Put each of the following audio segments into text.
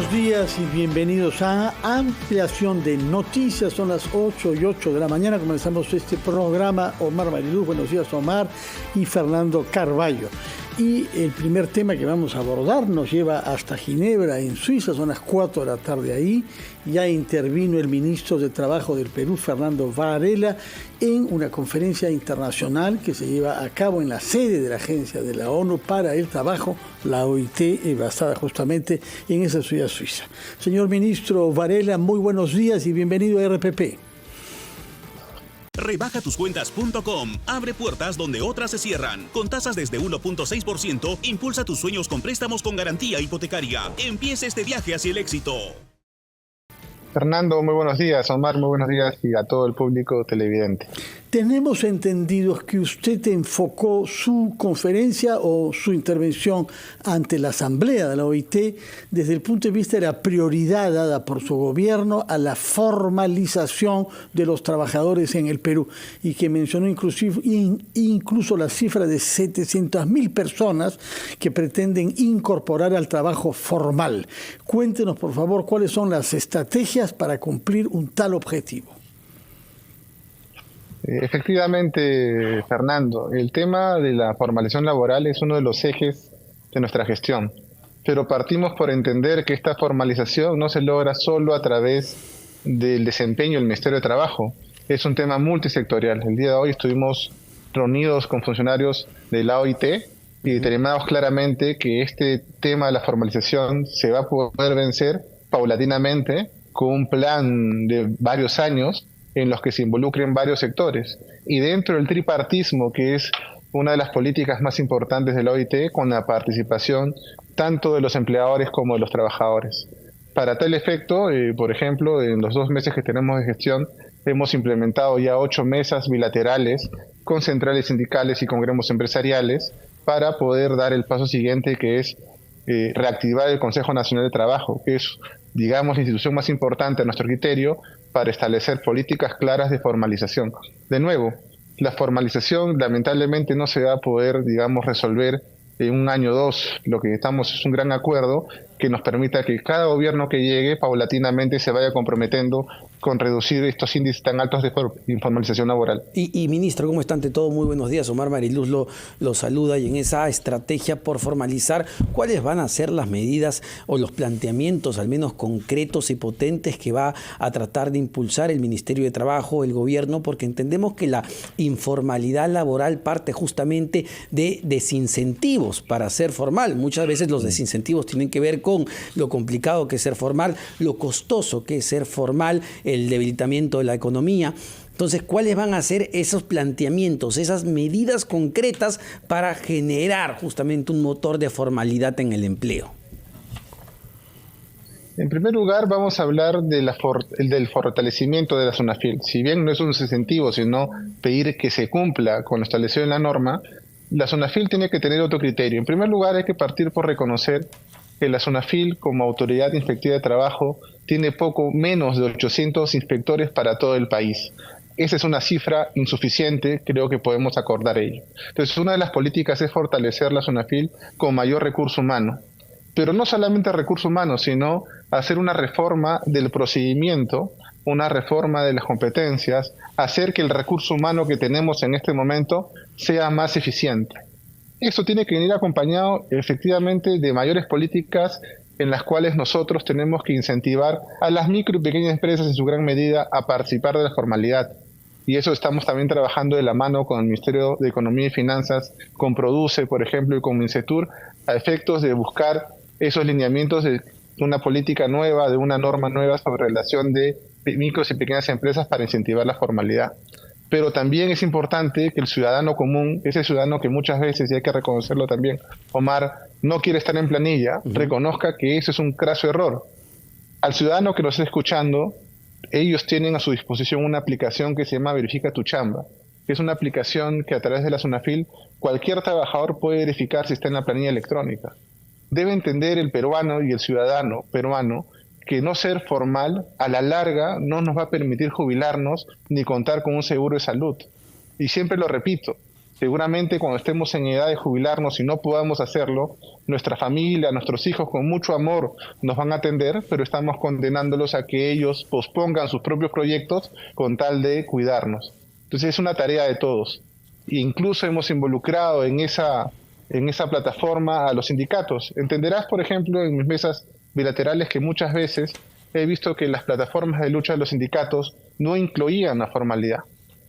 buenos días y bienvenidos a Ampliación de Noticias. Son las 8:08 de la mañana. Comenzamos este programa. Omar Mariluz, buenos días Omar, y Fernando Carballo. Y el primer tema que vamos a abordar nos lleva hasta Ginebra, en Suiza. Son las 4 de la tarde ahí. Ya intervino el ministro de Trabajo del Perú, Fernando Varela, en una conferencia internacional que se lleva a cabo en la sede de la Agencia de la ONU para el Trabajo, la OIT, basada justamente en esa ciudad suiza. Señor ministro Varela, muy buenos días y bienvenido a RPP. Rebajatucuentas.com. Abre puertas donde otras se cierran. Con tasas desde 1.6%, impulsa tus sueños con préstamos con garantía hipotecaria. Empieza este viaje hacia el éxito. Fernando, muy buenos días. Omar, muy buenos días, y a todo el público televidente. Tenemos entendido que usted enfocó su conferencia o su intervención ante la Asamblea de la OIT desde el punto de vista de la prioridad dada por su gobierno a la formalización de los trabajadores en el Perú, y que mencionó incluso la cifra de 700.000 personas que pretenden incorporar al trabajo formal. Cuéntenos, por favor, cuáles son las estrategias para cumplir un tal objetivo. Efectivamente, Fernando, el tema de la formalización laboral es uno de los ejes de nuestra gestión, pero partimos por entender que esta formalización no se logra solo a través del desempeño del Ministerio de Trabajo. Es un tema multisectorial. El día de hoy estuvimos reunidos con funcionarios de la OIT y determinamos claramente que este tema de la formalización se va a poder vencer paulatinamente con un plan de varios años en los que se involucren varios sectores. Y dentro del tripartismo, que es una de las políticas más importantes de la OIT, con la participación tanto de los empleadores como de los trabajadores. Para tal efecto, por ejemplo, en los 2 meses que tenemos de gestión, hemos implementado ya 8 mesas bilaterales con centrales sindicales y con gremios empresariales para poder dar el paso siguiente, que es reactivar el Consejo Nacional de Trabajo, que es, digamos, la institución más importante a nuestro criterio para establecer políticas claras de formalización. De nuevo, la formalización lamentablemente no se va a poder, digamos, resolver en un año o 2. Lo que necesitamos es un gran acuerdo que nos permita que cada gobierno que llegue paulatinamente se vaya comprometiendo con reducir estos índices tan altos de informalización laboral. Y ministro, ¿cómo está? Ante todo, muy buenos días. Omar Mariluz lo saluda, y en esa estrategia por formalizar, ¿cuáles van a ser las medidas o los planteamientos, al menos concretos y potentes, que va a tratar de impulsar el Ministerio de Trabajo, el gobierno? Porque entendemos que la informalidad laboral parte justamente de desincentivos para ser formal. Muchas veces los desincentivos tienen que ver con lo complicado que es ser formal, lo costoso que es ser formal, el debilitamiento de la economía. Entonces, ¿cuáles van a ser esos planteamientos, esas medidas concretas para generar justamente un motor de formalidad en el empleo? En primer lugar, vamos a hablar de del fortalecimiento de la SUNAFIL. Si bien no es un incentivo, sino pedir que se cumpla con lo establecido en la norma, la SUNAFIL tiene que tener otro criterio. En primer lugar, hay que partir por reconocer que la SUNAFIL, como autoridad inspectiva de trabajo, tiene poco menos de 800 inspectores para todo el país. Esa es una cifra insuficiente, creo que podemos acordar ello. Entonces, una de las políticas es fortalecer la SUNAFIL con mayor recurso humano. Pero no solamente recurso humano, sino hacer una reforma del procedimiento, una reforma de las competencias, hacer que el recurso humano que tenemos en este momento sea más eficiente. Eso tiene que venir acompañado efectivamente de mayores políticas en las cuales nosotros tenemos que incentivar a las micro y pequeñas empresas en su gran medida a participar de la formalidad. Y eso estamos también trabajando de la mano con el Ministerio de Economía y Finanzas, con Produce, por ejemplo, y con Mincetur, a efectos de buscar esos lineamientos de una política nueva, de una norma nueva sobre relación de micros y pequeñas empresas para incentivar la formalidad. Pero también es importante que el ciudadano común, ese ciudadano que muchas veces, y hay que reconocerlo también, Omar, no quiere estar en planilla, reconozca que eso es un craso error. Al ciudadano que nos está escuchando, ellos tienen a su disposición una aplicación que se llama Verifica tu Chamba, que es una aplicación que a través de la SUNAFIL cualquier trabajador puede verificar si está en la planilla electrónica. Debe entender el peruano y el ciudadano peruano que no ser formal a la larga no nos va a permitir jubilarnos ni contar con un seguro de salud. Y siempre lo repito, Seguramente cuando estemos en edad de jubilarnos y no podamos hacerlo, nuestra familia, nuestros hijos con mucho amor nos van a atender, pero estamos condenándolos a que ellos pospongan sus propios proyectos con tal de cuidarnos. Entonces es una tarea de todos. E incluso hemos involucrado en esa plataforma a los sindicatos. Entenderás, por ejemplo, en mis mesas bilaterales que muchas veces he visto que las plataformas de lucha de los sindicatos no incluían la formalidad,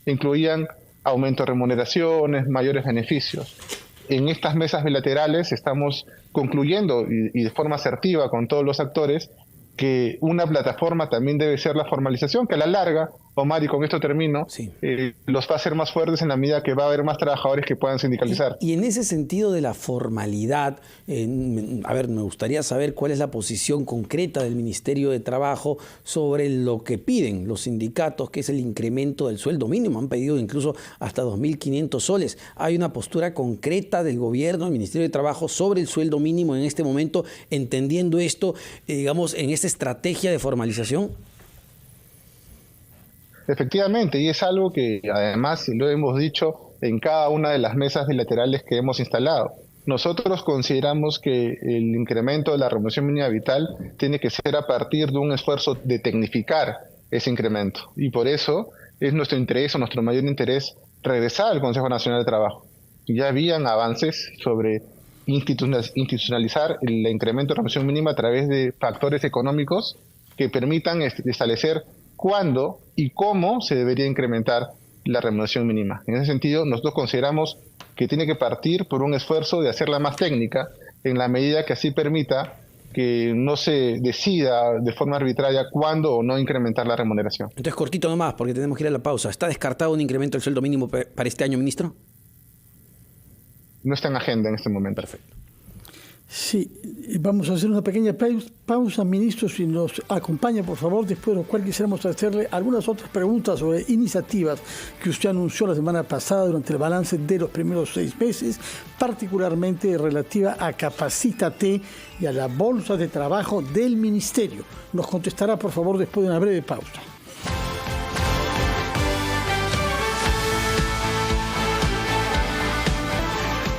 incluían aumento de remuneraciones, mayores beneficios. En estas mesas bilaterales estamos concluyendo y de forma asertiva con todos los actores que una plataforma también debe ser la formalización, que a la larga, Omar, y con esto termino, sí, los va a hacer más fuertes en la medida que va a haber más trabajadores que puedan sindicalizar. Y en ese sentido de la formalidad, me gustaría saber cuál es la posición concreta del Ministerio de Trabajo sobre lo que piden los sindicatos, que es el incremento del sueldo mínimo. Han pedido incluso hasta 2.500 soles. ¿Hay una postura concreta del gobierno, del Ministerio de Trabajo, sobre el sueldo mínimo en este momento, entendiendo esto, digamos, en esta estrategia de formalización? Efectivamente, y es algo que además lo hemos dicho en cada una de las mesas bilaterales que hemos instalado. Nosotros consideramos que el incremento de la remuneración mínima vital tiene que ser a partir de un esfuerzo de tecnificar ese incremento. Y por eso es nuestro interés o nuestro mayor interés regresar al Consejo Nacional de Trabajo. Ya habían avances sobre institucionalizar el incremento de remuneración mínima a través de factores económicos que permitan establecer cuándo y cómo se debería incrementar la remuneración mínima. En ese sentido, nosotros consideramos que tiene que partir por un esfuerzo de hacerla más técnica, en la medida que así permita que no se decida de forma arbitraria cuándo o no incrementar la remuneración. Entonces, cortito nomás, porque tenemos que ir a la pausa. ¿Está descartado un incremento del sueldo mínimo para este año, ministro? No está en agenda en este momento. Perfecto. Sí, vamos a hacer una pequeña pausa, ministro, si nos acompaña, por favor, después de lo cual quisiéramos hacerle algunas otras preguntas sobre iniciativas que usted anunció la semana pasada durante el balance de los primeros 6 meses, particularmente relativa a Capacítate y a la bolsa de trabajo del ministerio. Nos contestará, por favor, después de una breve pausa.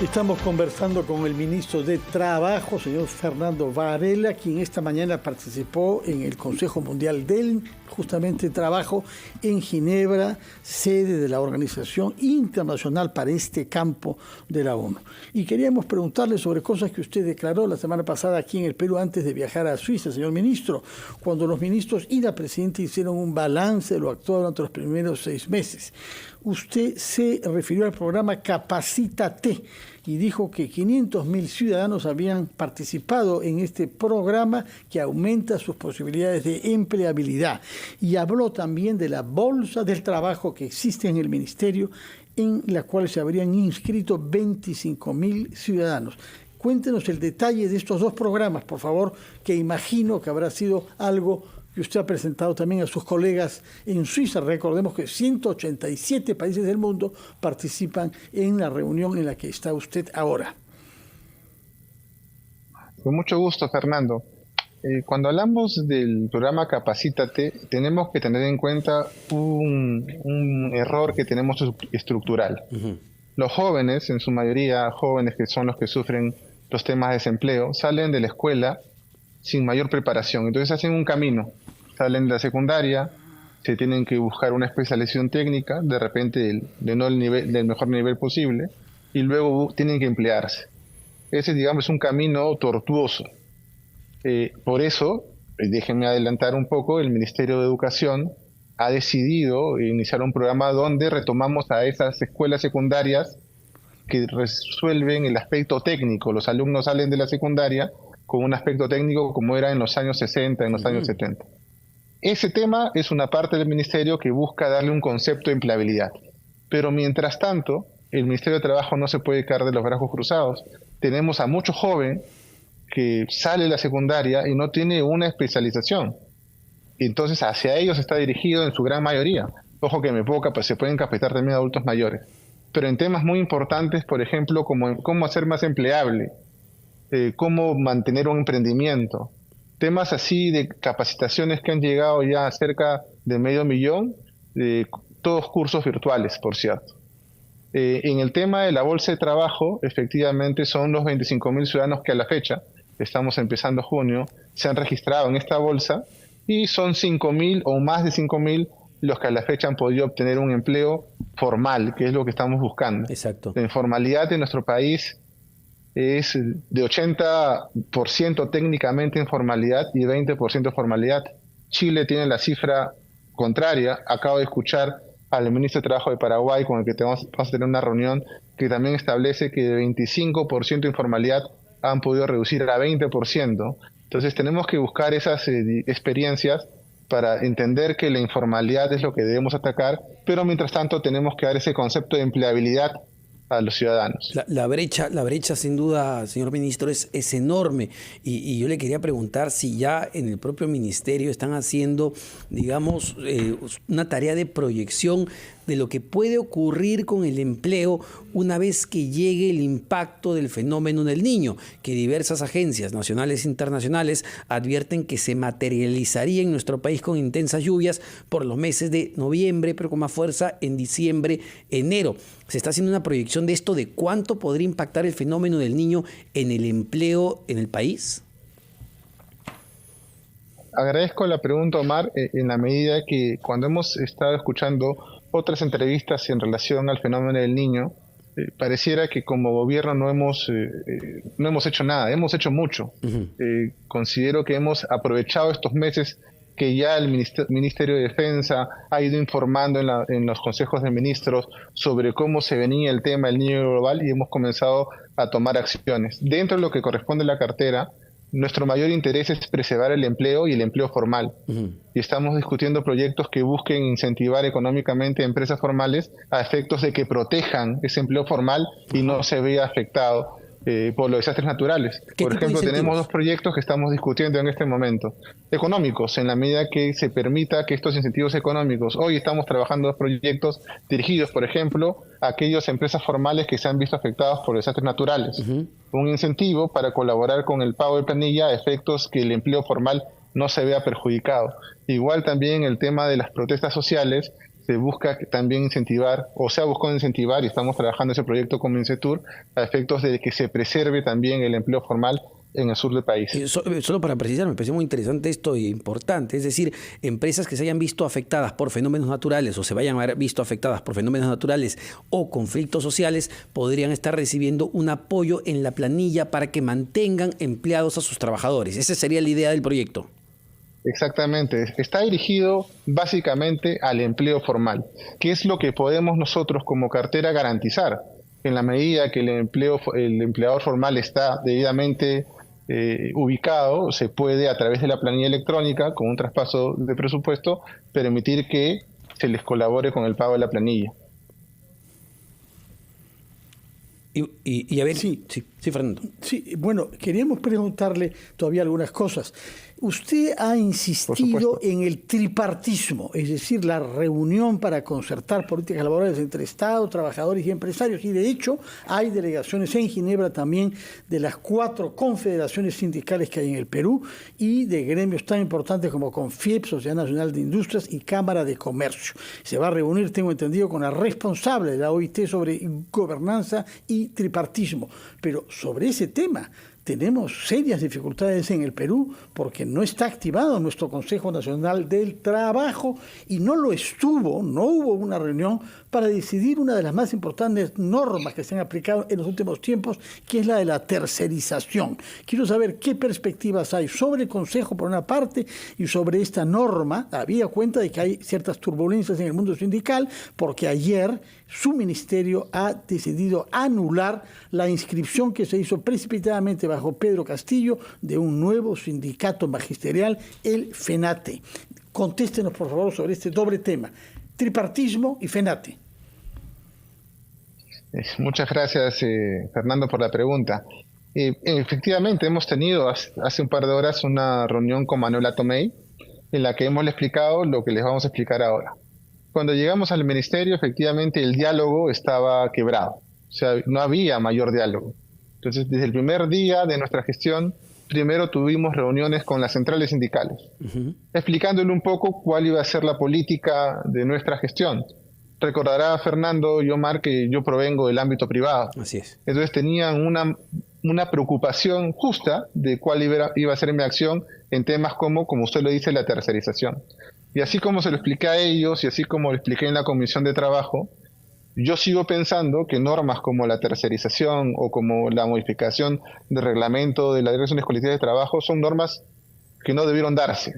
Estamos conversando con el ministro de Trabajo, señor Fernando Varela, quien esta mañana participó en el Consejo Mundial del justamente Trabajo en Ginebra, sede de la Organización Internacional para este campo de la ONU. Y queríamos preguntarle sobre cosas que usted declaró la semana pasada aquí en el Perú antes de viajar a Suiza, señor ministro, cuando los ministros y la presidenta hicieron un balance de lo actuado durante los primeros 6 meses. Usted se refirió al programa Capacítate y dijo que 500.000 ciudadanos habían participado en este programa que aumenta sus posibilidades de empleabilidad. Y habló también de la bolsa del trabajo que existe en el ministerio, en la cual se habrían inscrito 25.000 ciudadanos. Cuéntenos el detalle de estos 2 programas, por favor, que imagino que habrá sido algo que usted ha presentado también a sus colegas en Suiza. Recordemos que 187 países del mundo participan en la reunión en la que está usted ahora. Con mucho gusto, Fernando. Cuando hablamos del programa Capacítate, tenemos que tener en cuenta un error que tenemos estructural. Uh-huh. Los jóvenes, en su mayoría jóvenes que son los que sufren los temas de desempleo, salen de la escuela sin mayor preparación. Entonces hacen un camino. Salen de la secundaria, se tienen que buscar una especialización técnica, de repente del mejor nivel posible, y luego tienen que emplearse. Ese, digamos, es un camino tortuoso. Por eso, déjenme adelantar un poco, el Ministerio de Educación ha decidido iniciar un programa donde retomamos a esas escuelas secundarias que resuelven el aspecto técnico. Los alumnos salen de la secundaria con un aspecto técnico como era en los años 60, en los años 70. Ese tema es una parte del ministerio que busca darle un concepto de empleabilidad. Pero mientras tanto, el Ministerio de Trabajo no se puede quedar de los brazos cruzados. Tenemos a mucho joven que sale de la secundaria y no tiene una especialización. Entonces hacia ellos está dirigido en su gran mayoría. Ojo que se pueden capacitar también adultos mayores. Pero en temas muy importantes, por ejemplo, como cómo hacer más empleable, cómo mantener un emprendimiento, temas así de capacitaciones que han llegado ya a cerca de 500.000, todos cursos virtuales, por cierto. En el tema de la bolsa de trabajo, efectivamente son los 25.000 ciudadanos que a la fecha, estamos empezando junio, se han registrado en esta bolsa, y son 5.000 o más de 5.000 los que a la fecha han podido obtener un empleo formal, que es lo que estamos buscando. Exacto. La informalidad en nuestro país es de 80% técnicamente informalidad y 20% formalidad. Chile tiene la cifra contraria. Acabo de escuchar al ministro de Trabajo de Paraguay, con el que vamos a tener una reunión, que también establece que de 25% de informalidad han podido reducir a 20%. Entonces tenemos que buscar esas experiencias para entender que la informalidad es lo que debemos atacar, pero mientras tanto tenemos que dar ese concepto de empleabilidad a los ciudadanos. La brecha sin duda, señor ministro, es enorme, y yo le quería preguntar si ya en el propio ministerio están haciendo, digamos, una tarea de proyección de lo que puede ocurrir con el empleo una vez que llegue el impacto del fenómeno del Niño, que diversas agencias nacionales e internacionales advierten que se materializaría en nuestro país con intensas lluvias por los meses de noviembre, pero con más fuerza en diciembre, enero. ¿Se está haciendo una proyección de esto, de cuánto podría impactar el fenómeno del Niño en el empleo en el país? Agradezco la pregunta, Omar, en la medida que cuando hemos estado escuchando otras entrevistas en relación al fenómeno del Niño, pareciera que como gobierno no hemos hecho nada, hemos hecho mucho. Uh-huh. Considero que hemos aprovechado estos meses que ya el Ministerio de Defensa ha ido informando en los consejos de ministros sobre cómo se venía el tema del Niño global, y hemos comenzado a tomar acciones. Dentro de lo que corresponde a la cartera, nuestro mayor interés es preservar el empleo y el empleo formal. Uh-huh. Y estamos discutiendo proyectos que busquen incentivar económicamente a empresas formales a efectos de que protejan ese empleo formal y no se vea afectado por los desastres naturales. Por ejemplo, tenemos 2 proyectos que estamos discutiendo en este momento. Económicos, en la medida que se permita que estos incentivos económicos, hoy estamos trabajando 2 proyectos dirigidos, por ejemplo, a aquellas empresas formales que se han visto afectadas por desastres naturales. Uh-huh. Un incentivo para colaborar con el pago de planilla a efectos que el empleo formal no se vea perjudicado. Igual también el tema de las protestas sociales, se busca también incentivar, o se ha buscado incentivar, y estamos trabajando ese proyecto con Mincetur, a efectos de que se preserve también el empleo formal en el sur del país. Solo para precisar, me parece muy interesante esto e importante, es decir, empresas que se hayan visto afectadas por fenómenos naturales o se vayan a haber visto afectadas por fenómenos naturales o conflictos sociales podrían estar recibiendo un apoyo en la planilla para que mantengan empleados a sus trabajadores. Esa sería la idea del proyecto. Exactamente, está dirigido básicamente al empleo formal, que es lo que podemos nosotros como cartera garantizar. En la medida que el empleador formal está debidamente ubicado, se puede a través de la planilla electrónica, con un traspaso de presupuesto, permitir que se les colabore con el pago de la planilla. Y a ver, sí, Fernando. Sí, bueno, queríamos preguntarle todavía algunas cosas. Usted ha insistido en el tripartismo, es decir, la reunión para concertar políticas laborales entre Estado, trabajadores y empresarios. Y de hecho, hay delegaciones en Ginebra también de las 4 confederaciones sindicales que hay en el Perú y de gremios tan importantes como CONFIEP, Sociedad Nacional de Industrias y Cámara de Comercio. Se va a reunir, tengo entendido, con la responsable de la OIT sobre gobernanza y tripartismo. Pero sobre ese tema tenemos serias dificultades en el Perú porque no está activado nuestro Consejo Nacional del Trabajo y no hubo una reunión para decidir una de las más importantes normas que se han aplicado en los últimos tiempos, que es la de la tercerización. Quiero saber qué perspectivas hay sobre el Consejo por una parte y sobre esta norma, habida cuenta de que hay ciertas turbulencias en el mundo sindical porque ayer su ministerio ha decidido anular la inscripción que se hizo precipitadamente bajo Pedro Castillo de un nuevo sindicato magisterial, el FENATE. Contéstenos, por favor, sobre este doble tema, tripartismo y FENATE. Muchas gracias, Fernando, por la pregunta. Efectivamente, hemos tenido hace un par de horas una reunión con Manuela Tomei en la que hemos explicado lo que les vamos a explicar ahora. Cuando llegamos al ministerio, efectivamente, el diálogo estaba quebrado. O sea, no había mayor diálogo. Entonces, desde el primer día de nuestra gestión, primero tuvimos reuniones con las centrales sindicales, uh-huh, explicándole un poco cuál iba a ser la política de nuestra gestión. Recordará Fernando y Omar que yo provengo del ámbito privado. Así es. Entonces tenían una preocupación justa de cuál iba a ser mi acción en temas como usted lo dice, la tercerización. Y así como se lo expliqué a ellos y así como lo expliqué en la Comisión de Trabajo, yo sigo pensando que normas como la tercerización o como la modificación del reglamento de las direcciones colectivas de trabajo son normas que no debieron darse.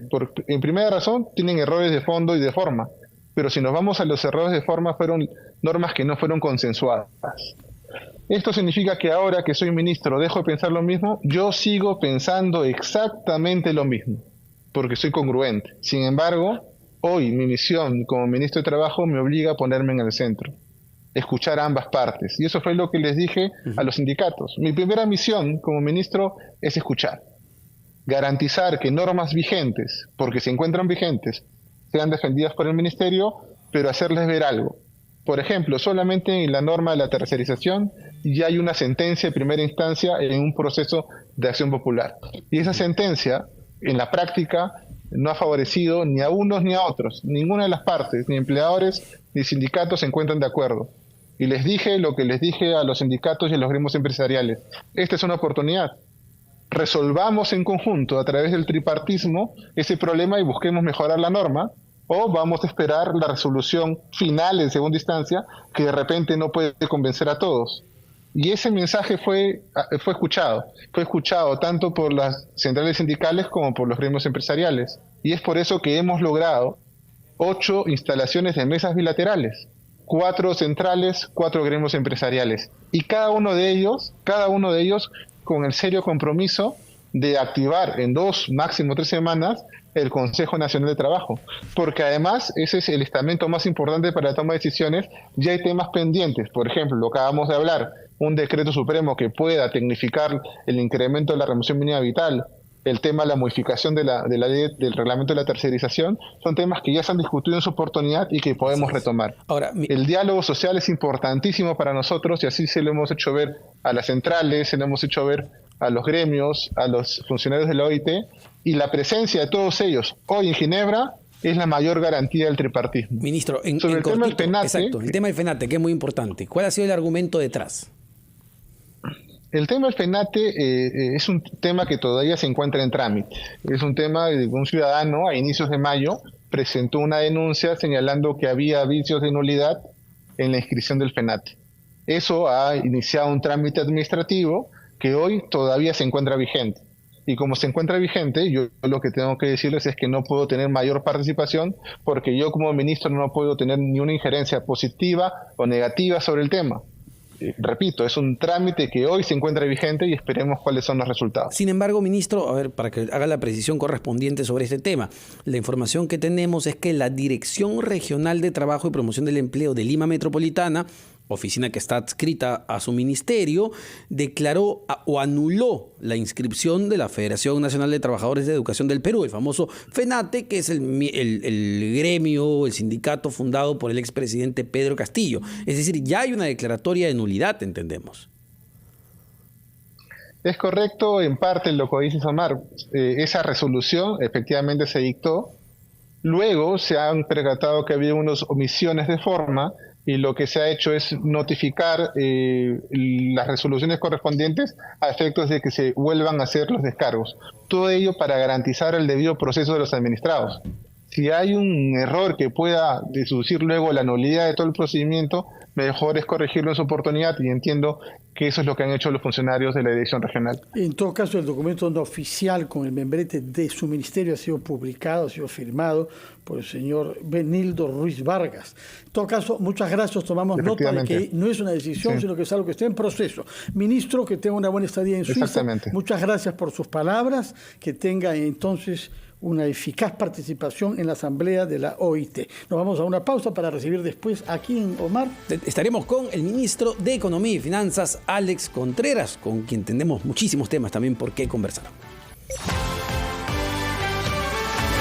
En primera razón, tienen errores de fondo y de forma, pero si nos vamos a los errores de forma, fueron normas que no fueron consensuadas. Esto significa que ahora que soy ministro dejo de pensar lo mismo, yo sigo pensando exactamente lo mismo, porque soy congruente. Sin embargo, hoy mi misión como ministro de Trabajo me obliga a ponerme en el centro, escuchar a ambas partes. Y eso fue lo que les dije a los sindicatos. Mi primera misión como ministro es escuchar, garantizar que normas vigentes, porque se encuentran vigentes, sean defendidas por el ministerio, pero hacerles ver algo. Por ejemplo, solamente en la norma de la tercerización ya hay una sentencia de primera instancia en un proceso de acción popular. Y esa sentencia, en la práctica, no ha favorecido ni a unos ni a otros. Ninguna de las partes, ni empleadores ni sindicatos se encuentran de acuerdo. Y les dije lo que les dije a los sindicatos y a los gremios empresariales. Esta es una oportunidad. Resolvamos en conjunto a través del tripartismo ese problema y busquemos mejorar la norma, o vamos a esperar la resolución final en segunda instancia que de repente no puede convencer a todos. Y ese mensaje fue escuchado tanto por las centrales sindicales como por los gremios empresariales. Y es por eso que hemos logrado 8 instalaciones de mesas bilaterales, 4 centrales, 4 gremios empresariales. Y cada uno de ellos con el serio compromiso de activar en 2, máximo 3 semanas el Consejo Nacional de Trabajo, porque además ese es el estamento más importante para la toma de decisiones. Ya hay temas pendientes, por ejemplo, lo que acabamos de hablar, un decreto supremo que pueda tecnificar el incremento de la remuneración mínima vital, el tema de la modificación de la ley del reglamento de la tercerización, son temas que ya se han discutido en su oportunidad y que podemos retomar. Ahora, el diálogo social es importantísimo para nosotros y así se lo hemos hecho ver a las centrales, se lo hemos hecho ver a los gremios, a los funcionarios de la OIT, y la presencia de todos ellos hoy en Ginebra es la mayor garantía del tripartismo. Ministro, sobre el tema del FENATE, exacto, el tema del FENATE, que es muy importante. ¿Cuál ha sido el argumento detrás? El tema del FENATE es un tema que todavía se encuentra en trámite. Es un tema de un ciudadano a inicios de mayo presentó una denuncia señalando que había vicios de nulidad en la inscripción del FENATE. Eso ha iniciado un trámite administrativo que hoy todavía se encuentra vigente. Y como se encuentra vigente, yo lo que tengo que decirles es que no puedo tener mayor participación porque yo como ministro no puedo tener ni una injerencia positiva o negativa sobre el tema. Repito, es un trámite que hoy se encuentra vigente y esperemos cuáles son los resultados. Sin embargo, ministro, a ver, para que haga la precisión correspondiente sobre este tema, la información que tenemos es que la Dirección Regional de Trabajo y Promoción del Empleo de Lima Metropolitana, oficina que está adscrita a su ministerio, declaró o anuló la inscripción de la Federación Nacional de Trabajadores de Educación del Perú, el famoso FENATE, que es el gremio, el sindicato fundado por el expresidente Pedro Castillo. Es decir, ya hay una declaratoria de nulidad, entendemos. Es correcto, en parte lo que dice Omar. Esa resolución efectivamente se dictó. Luego se han percatado que había unas omisiones de forma y lo que se ha hecho es notificar las resoluciones correspondientes a efectos de que se vuelvan a hacer los descargos. Todo ello para garantizar el debido proceso de los administrados. Si hay un error que pueda deducir luego la nulidad de todo el procedimiento, mejor es corregirlo en su oportunidad y entiendo que eso es lo que han hecho los funcionarios de la dirección regional. En todo caso, el documento no oficial con el membrete de su ministerio ha sido publicado, ha sido firmado por el señor Benildo Ruiz Vargas. En todo caso, muchas gracias, tomamos nota de que no es una decisión, sino que es algo que está en proceso. Ministro, que tenga una buena estadía en Suiza. Muchas gracias por sus palabras, que tenga entonces una eficaz participación en la asamblea de la OIT. Nos vamos a una pausa para recibir después aquí en Omar. Estaremos con el ministro de Economía y Finanzas, Alex Contreras, con quien tenemos muchísimos temas también por qué conversar.